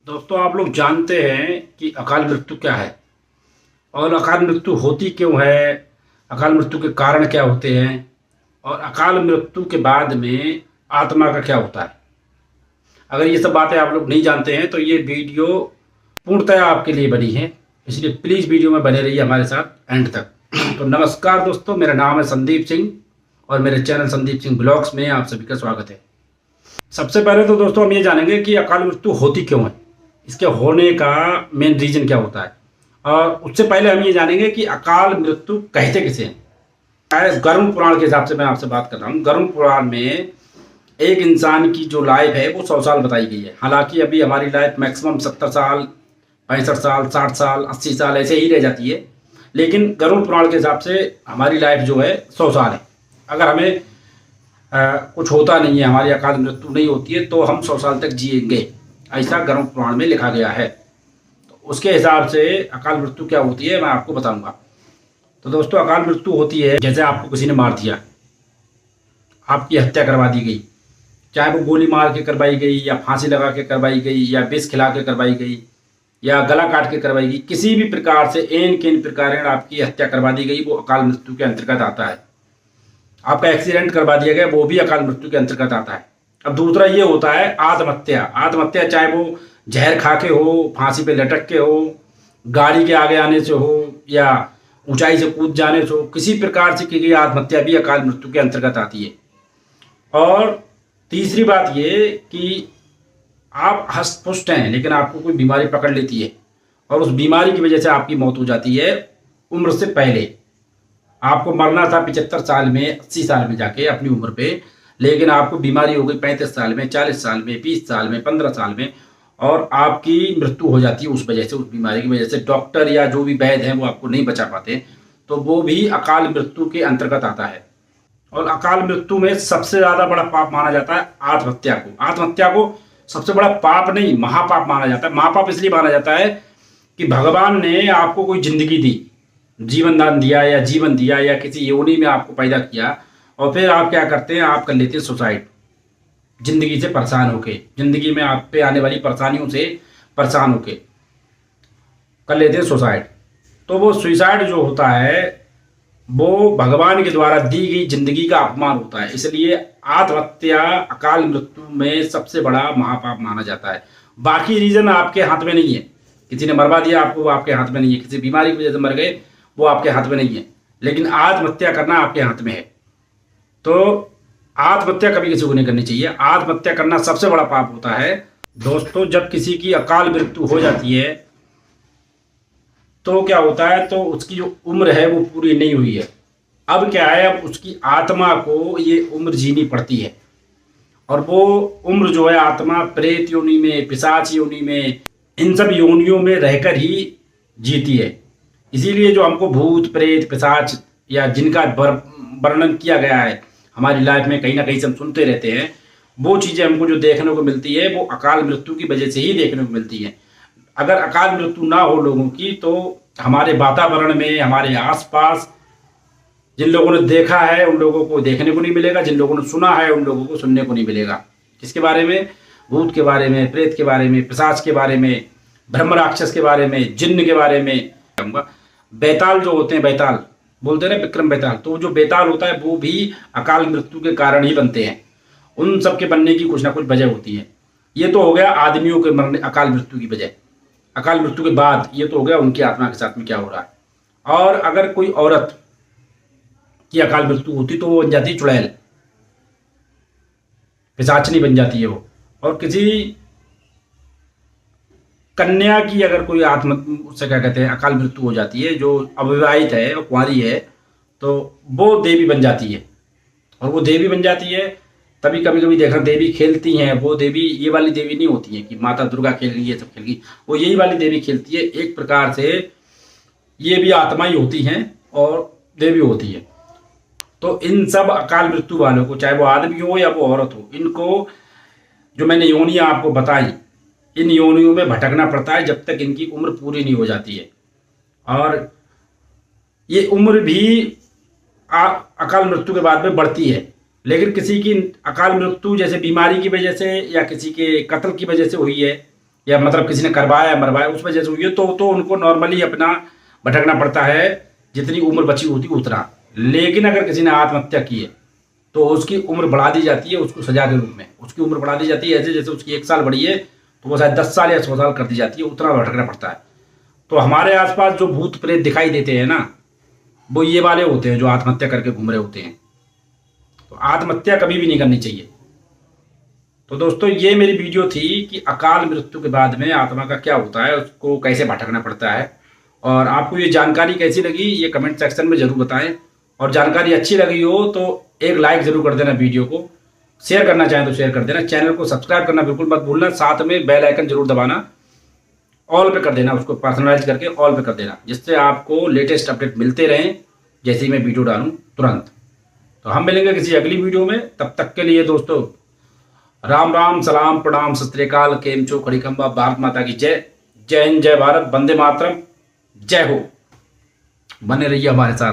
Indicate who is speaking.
Speaker 1: दोस्तों, आप लोग जानते हैं कि अकाल मृत्यु क्या है और अकाल मृत्यु होती क्यों है, अकाल मृत्यु के कारण क्या होते हैं और अकाल मृत्यु के बाद में आत्मा का क्या होता है। अगर ये सब बातें आप लोग नहीं जानते हैं तो ये वीडियो पूर्णतः आपके लिए बनी है, इसलिए प्लीज़ वीडियो में बने रहिए हमारे साथ एंड तक। तो नमस्कार दोस्तों, मेरा नाम है संदीप सिंह और मेरे चैनल संदीप सिंह ब्लॉग्स में आप सभी का स्वागत है। सबसे पहले तो दोस्तों हम ये जानेंगे कि अकाल मृत्यु होती क्यों है, इसके होने का मेन रीजन क्या होता है, और उससे पहले हम ये जानेंगे कि अकाल मृत्यु कहते किसे हैं। गरुड़ पुराण के हिसाब से मैं आपसे बात कर रहा हूँ। गरुड़ पुराण में एक इंसान की जो लाइफ है वो 100 साल बताई गई है। हालांकि अभी हमारी लाइफ मैक्सिमम 70 साल, 65 साल, 60 साल, 80 साल ऐसे ही रह जाती है, लेकिन गरुड़ पुराण के हिसाब से हमारी लाइफ जो है 100 साल है। अगर हमें कुछ होता नहीं है, हमारी अकाल मृत्यु नहीं होती है, तो हम 100 साल तक जिएंगे, ऐसा गरुड़ पुराण में लिखा गया है। तो उसके हिसाब से अकाल मृत्यु क्या होती है मैं आपको बताऊंगा। तो दोस्तों, अकाल मृत्यु होती है जैसे आपको किसी ने मार दिया, आपकी हत्या करवा दी गई, चाहे वो गोली मार के करवाई गई या फांसी लगा के करवाई गई या विष खिला के करवाई गई या गला काट के करवाई गई, किसी भी प्रकार से एन केन प्रकार आपकी हत्या करवा दी गई, वो अकाल मृत्यु के अंतर्गत आता है। आपका एक्सीडेंट करवा दिया गया, वो भी अकाल मृत्यु के अंतर्गत आता है। अब दूसरा ये होता है आत्महत्या। आत्महत्या चाहे वो जहर खा के हो, फांसी पे लटक के हो, गाड़ी के आगे आने से हो या ऊंचाई से कूद जाने से हो, किसी प्रकार से की गई आत्महत्या भी अकाल मृत्यु के अंतर्गत आती है। और तीसरी बात ये कि आप हष्ट पुष्ट हैं लेकिन आपको कोई बीमारी पकड़ लेती है और उस बीमारी की वजह से आपकी मौत हो जाती है उम्र से पहले। आपको मरना था 75 साल में, 80 साल में जाके अपनी उम्र पे, लेकिन आपको बीमारी हो गई 35 साल में, 40 साल में, 20 साल में, 15 साल में, और आपकी मृत्यु हो जाती है उस वजह से, उस बीमारी की वजह से। डॉक्टर या जो भी वैद्य हैं वो आपको नहीं बचा पाते, तो वो भी अकाल मृत्यु के अंतर्गत आता है। और अकाल मृत्यु में सबसे ज़्यादा बड़ा पाप माना जाता है आत्महत्या को। आत्महत्या को सबसे बड़ा पाप नहीं, महापाप माना जाता है। महापाप इसलिए माना जाता है कि भगवान ने आपको कोई जिंदगी दी, जीवन दान दिया या जीवन दिया या किसी योनि में आपको पैदा किया, और फिर आप क्या करते हैं, आप कर लेते हैं सुसाइड। जिंदगी से परेशान होके, जिंदगी में आप पे आने वाली परेशानियों से परेशान होके कर लेते हैं सुसाइड। तो वो सुसाइड जो होता है वो भगवान के द्वारा दी गई जिंदगी का अपमान होता है, इसलिए आत्महत्या अकाल मृत्यु में सबसे बड़ा महापाप माना जाता है। बाकी रीजन आपके हाथ में नहीं है। किसी ने मरवा दिया आपको, वो आपके हाथ में नहीं है। किसी बीमारी की वजह से मर गए, वो आपके हाथ में नहीं है, लेकिन आत्महत्या करना आपके हाथ में है। तो आत्महत्या कभी किसी को नहीं करनी चाहिए। आत्महत्या करना सबसे बड़ा पाप होता है। दोस्तों, जब किसी की अकाल मृत्यु हो जाती है तो क्या होता है, तो उसकी जो उम्र है वो पूरी नहीं हुई है। अब क्या है, अब उसकी आत्मा को ये उम्र जीनी पड़ती है, और वो उम्र जो है आत्मा प्रेत योनि में, पिशाच योनि में, इन सब योनियों में रहकर ही जीती है। इसीलिए जो हमको भूत प्रेत पिशाच या जिनका वर्णन किया गया है हमारी लाइफ में, कहीं ना कहीं से हम सुनते रहते हैं, वो चीज़ें हमको जो देखने को मिलती है वो अकाल मृत्यु की वजह से ही देखने को मिलती है। अगर अकाल मृत्यु ना हो लोगों की, तो हमारे वातावरण में, हमारे आसपास जिन लोगों ने देखा है उन लोगों को देखने को नहीं मिलेगा, जिन लोगों ने सुना है उन लोगों को सुनने को नहीं मिलेगा। किसके बारे में? भूत के बारे में, प्रेत के बारे में, पिशाच के बारे में, ब्रह्म राक्षस के बारे में, जिन्न के बारे में। बेताल जो होते हैं, बेताल बोलते हैं ना, विक्रम बेताल, तो जो बेताल होता है वो भी अकाल मृत्यु के कारण ही बनते हैं। उन सब के बनने की कुछ ना कुछ वजह होती है। ये तो हो गया आदमियों के मरने, अकाल मृत्यु की वजह। अकाल मृत्यु के बाद ये तो हो गया उनकी आत्मा के साथ में क्या हो रहा है। और अगर कोई औरत की अकाल मृत्यु होती तो वो बन जाती चुड़ैल, पिशाचनी बन जाती है वो। और किसी कन्या की अगर कोई उससे क्या कहते हैं अकाल मृत्यु हो जाती है, जो अविवाहित है और कुंवारी है, तो वो देवी बन जाती है। और वो देवी बन जाती है तभी कभी कभी देखना देवी खेलती हैं, वो देवी ये वाली देवी नहीं होती है कि माता दुर्गा खेल गई, ये सब खेल गई, वो यही वाली देवी खेलती है। एक प्रकार से ये भी आत्मा ही होती हैं और देवी होती है। तो इन सब अकाल मृत्यु वालों को, चाहे वो आदमी हो या वो औरत हो, इनको जो मैंने योनियाँ आपको बताई, इन योनियों में भटकना पड़ता है जब तक इनकी उम्र पूरी नहीं हो जाती है। और ये उम्र भी अकाल मृत्यु के बाद में बढ़ती है। लेकिन किसी की अकाल मृत्यु जैसे बीमारी की वजह से या किसी के कत्ल की वजह से हुई है, या मतलब किसी ने करवाया मरवाया उस वजह से हुई है, तो उनको नॉर्मली अपना भटकना पड़ता है, जितनी उम्र बची होती उतना। लेकिन अगर किसी ने आत्महत्या की है तो उसकी उम्र बढ़ा दी जाती है, उसको सजा के रूप में उसकी उम्र बढ़ा दी जाती है। ऐसे जैसे उसकी 1 साल बढ़ी है तो वो शायद 10 साल या 100 साल कर दी जाती है, उतना भटकना पड़ता है। तो हमारे आसपास जो भूत प्रेत दिखाई देते हैं ना, वो ये वाले होते हैं जो आत्महत्या करके घूम रहे होते हैं। तो आत्महत्या कभी भी नहीं करनी चाहिए। तो दोस्तों ये मेरी वीडियो थी कि अकाल मृत्यु के बाद में आत्मा का क्या होता है, उसको कैसे भटकना पड़ता है। और आपको ये जानकारी कैसी लगी ये कमेंट सेक्शन में ज़रूर बताएं। और जानकारी अच्छी लगी हो तो एक लाइक ज़रूर कर देना, वीडियो को शेयर करना चाहें तो शेयर कर देना, चैनल को सब्सक्राइब करना बिल्कुल मत भूलना, साथ में बेल आइकन जरूर दबाना, ऑल पे कर देना, उसको पर्सनलाइज करके ऑल पे कर देना, जिससे आपको लेटेस्ट अपडेट मिलते रहें जैसे ही मैं वीडियो डालूं तुरंत। तो हम मिलेंगे किसी अगली वीडियो में, तब तक के लिए दोस्तों राम राम, सलाम, प्रणाम, सत श्री अकाल, केम चो, खड़ी खंबा, भारत माता की जय। जय हिंद, जय भारत, वंदे मातरम, जय हो। बने रहिए हमारे साथ।